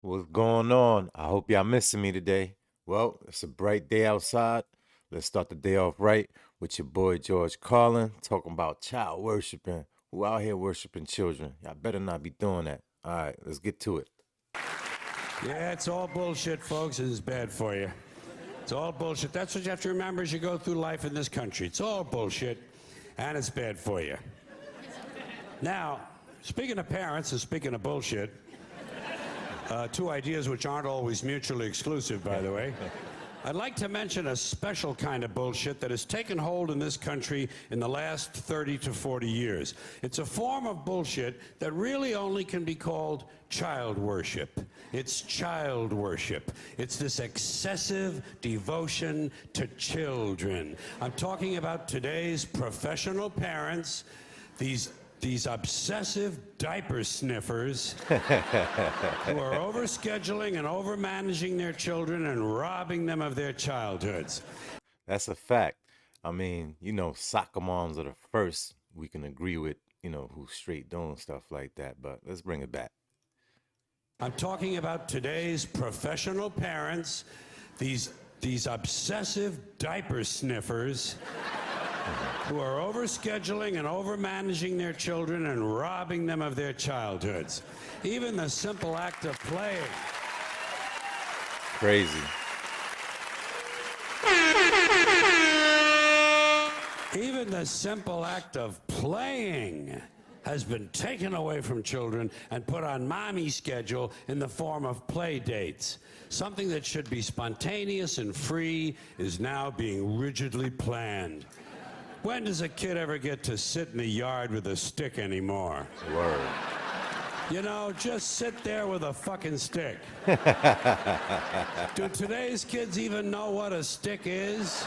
What's going on? I hope y'all missing me today. Well, it's a bright day outside. Let's start the day off right with your boy George Carlin talking about child worshiping. Who out here worshiping children? Y'all better not be doing that. All right, let's get to it. Yeah, it's all bullshit, folks. It's bad for you. It's all bullshit. That's what you have to remember as you go through life in this country. It's all bullshit, and it's bad for you. Now, speaking of parents and speaking of bullshit, two ideas which aren't always mutually exclusive, by the way. I'd like to mention a special kind of bullshit that has taken hold in this country in the last 30 to 40 years. It's a form of bullshit that really only can be called child worship. It's child worship. It's this excessive devotion to children. I'm talking about today's professional parents, these obsessive diaper sniffers who are overscheduling and overmanaging their children and robbing them of their childhoods. That's a fact. I mean, soccer moms are the first we can agree with, who's straight doing stuff like that. But let's bring it back. I'm talking about today's professional parents, these obsessive diaper sniffers who are overscheduling and overmanaging their children and robbing them of their childhoods. Even the simple act of playing. Crazy. Even the simple act of playing has been taken away from children and put on mommy's schedule in the form of play dates. Something that should be spontaneous and free is now being rigidly planned. When does a kid ever get to sit in the yard with a stick anymore? Word. Just sit there with a fucking stick. Do today's kids even know what a stick is?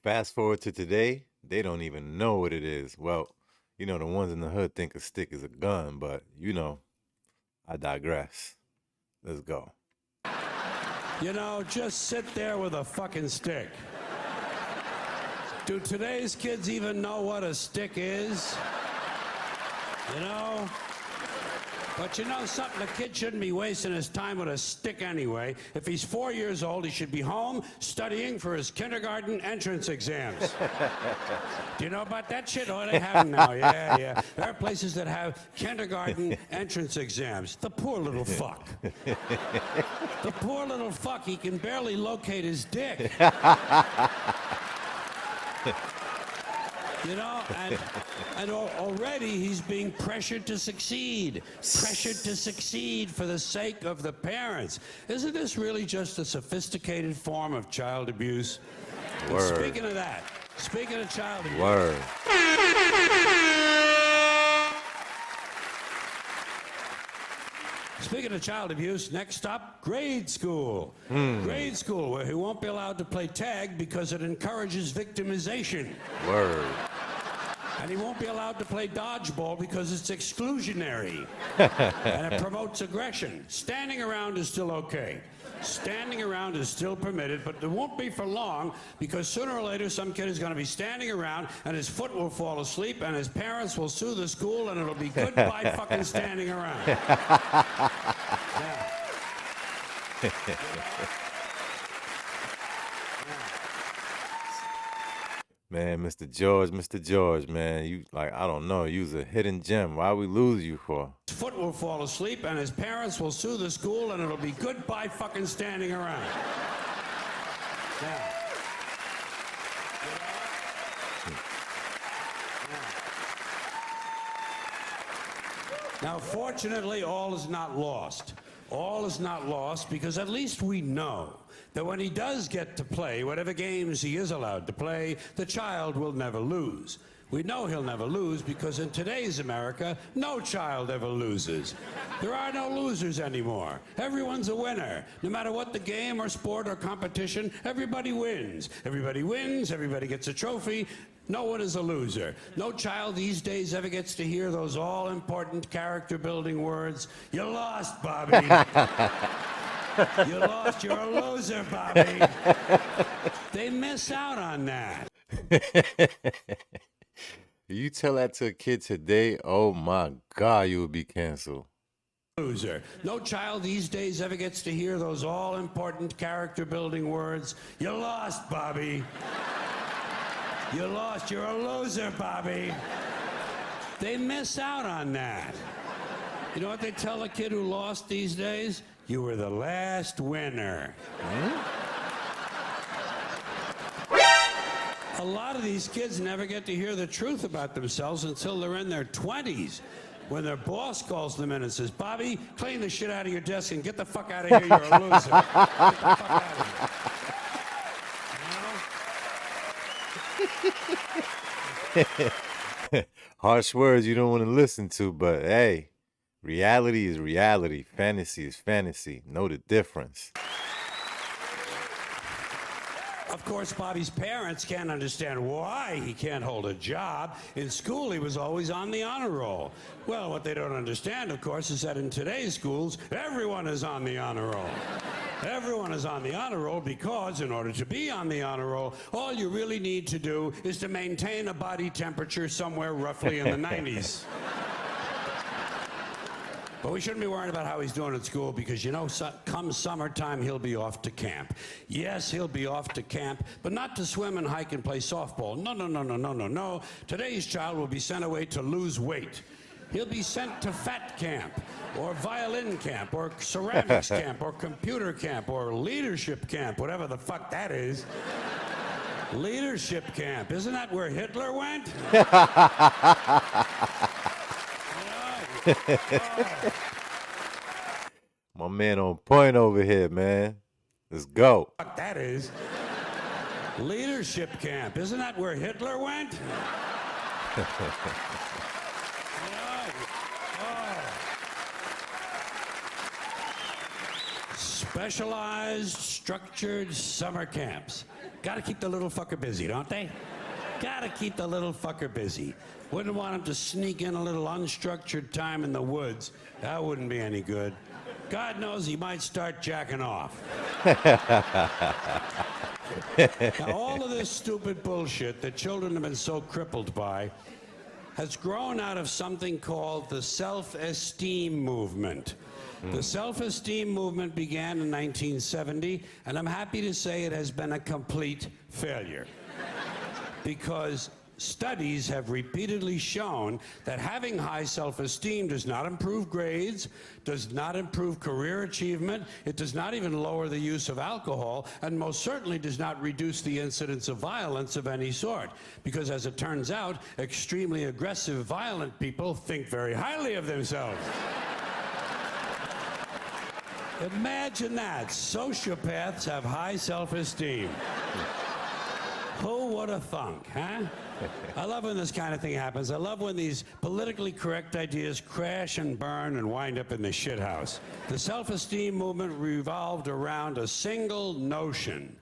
Fast forward to today, they don't even know what it is. Well, the ones in the hood think a stick is a gun, but I digress. Let's go. Just sit there with a fucking stick. Do today's kids even know what a stick is? But something, the kid shouldn't be wasting his time with a stick anyway. If he's 4 years old, he should be home studying for his kindergarten entrance exams. Do you know about that shit? Oh, they have them now. Yeah. There are places that have kindergarten entrance exams. The poor little fuck. The poor little fuck, he can barely locate his dick. And already he's being pressured to succeed for the sake of the parents. Isn't this really just a sophisticated form of child abuse? Word. Speaking of child abuse. Word. Speaking of child abuse, next stop, grade school. Grade school, where he won't be allowed to play tag because it encourages victimization. Word. And he won't be allowed to play dodgeball because it's exclusionary. And it promotes aggression. Standing around is still okay. Standing around is still permitted, but it won't be for long because sooner or later some kid is going to be standing around and his foot will fall asleep and his parents will sue the school and it'll be goodbye fucking standing around. Yeah. Man, Mr. George, man, I don't know, you's a hidden gem. Why we lose you for? His foot will fall asleep and his parents will sue the school and it'll be goodbye fucking standing around. Yeah. Now, fortunately, all is not lost. All is not lost because at least we know that when he does get to play, whatever games he is allowed to play, the child will never lose. We know he'll never lose because in today's America, no child ever loses. There are no losers anymore. Everyone's a winner. No matter what the game or sport or competition, everybody wins. Everybody wins, everybody gets a trophy. No one is a loser. No child these days ever gets to hear those all-important character-building words, "You lost, Bobby." You lost, you're a loser, Bobby. They miss out on that. You tell that to a kid today, oh my God, you would be canceled. loser. No child these days ever gets to hear those all-important character-building words. You lost, Bobby. You lost. You're a loser, Bobby. They miss out on that. You know what they tell a kid who lost these days? You were the last winner. A lot of these kids never get to hear the truth about themselves until they're in their 20s. When their boss calls them in and says, Bobby, clean the shit out of your desk and get the fuck out of here, you're a loser. Get the fuck out of here. Harsh words you don't want to listen to, but hey, reality is reality. Fantasy is fantasy. Know the difference. Of course, Bobby's parents can't understand why he can't hold a job. In school, he was always on the honor roll. Well, what they don't understand, of course, is that in today's schools, everyone is on the honor roll. Everyone is on the honor roll because, in order to be on the honor roll, all you really need to do is to maintain a body temperature somewhere roughly in the 90s. But we shouldn't be worried about how he's doing at school because, you know, come summertime, he'll be off to camp. Yes, he'll be off to camp, but not to swim and hike and play softball. No, no, no, no, no, no, no. Today's child will be sent away to lose weight. He'll be sent to fat camp, or violin camp, or ceramics camp, or computer camp, or leadership camp, whatever the fuck that is. Leadership camp. Isn't that where Hitler went? My man on point over here, man. Let's go. Fuck that is. Leadership camp. Isn't that where Hitler went? Specialized, structured summer camps. Gotta keep the little fucker busy, don't they? Gotta keep the little fucker busy. Wouldn't want him to sneak in a little unstructured time in the woods. That wouldn't be any good. God knows he might start jacking off. Now, all of this stupid bullshit that children have been so crippled by has grown out of something called the self-esteem movement. The self-esteem movement began in 1970, and I'm happy to say it has been a complete failure. Because studies have repeatedly shown that having high self-esteem does not improve grades, does not improve career achievement, it does not even lower the use of alcohol, and most certainly does not reduce the incidence of violence of any sort. Because as it turns out, extremely aggressive, violent people think very highly of themselves. Imagine that. Sociopaths have high self-esteem. Who would have thunk, huh? I love when this kind of thing happens. I love when these politically correct ideas crash and burn and wind up in the shithouse. The self-esteem movement revolved around a single notion.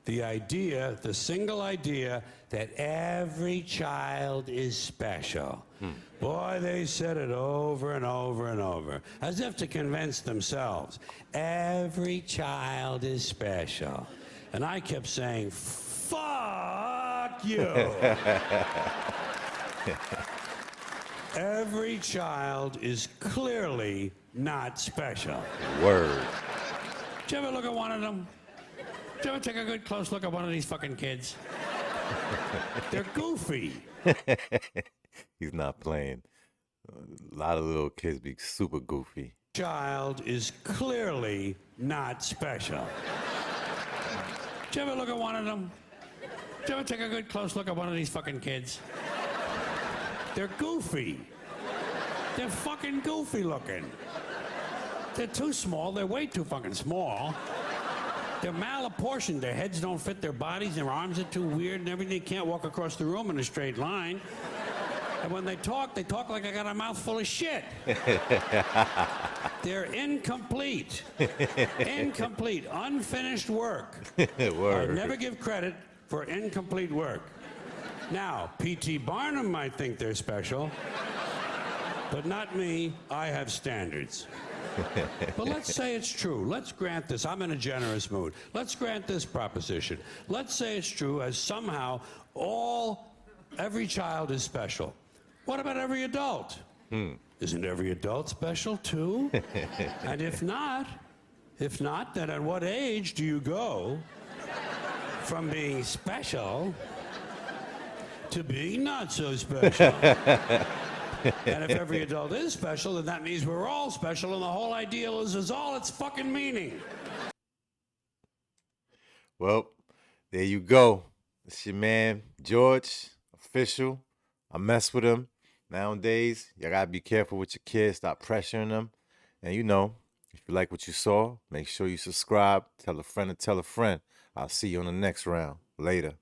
The single idea that every child is special. Boy, they said it over and over and over, as if to convince themselves. Every child is special. And I kept saying, fuck you. Every child is clearly not special. Word. Did you ever look at one of them? Did you ever take a good close look at one of these fucking kids? They're goofy. He's not playing. A lot of little kids be super goofy. Child is clearly not special. Did you ever look at one of them? Did you ever take a good close look at one of these fucking kids? They're goofy. They're fucking goofy looking. They're too small. They're way too fucking small. They're malapportioned. Their heads don't fit their bodies. Their arms are too weird and everything. They can't walk across the room in a straight line. And when they talk like I got a mouthful of shit. They're incomplete. Incomplete. Unfinished work. Word. I never give credit for incomplete work. Now, P.T. Barnum might think they're special, but not me. I have standards. But let's say it's true. Let's grant this. I'm in a generous mood. Let's grant this proposition. Let's say it's true as somehow every child is special. What about every adult? Isn't every adult special too? And if not, then at what age do you go from being special to being not so special? And if every adult is special, then that means we're all special, and the whole ideal is all its fucking meaning. Well, there you go. It's your man, George, official. I mess with him. Nowadays, you gotta be careful with your kids. Stop pressuring them. And you know, if you like what you saw, make sure you subscribe. Tell a friend to tell a friend. I'll see you on the next round. Later.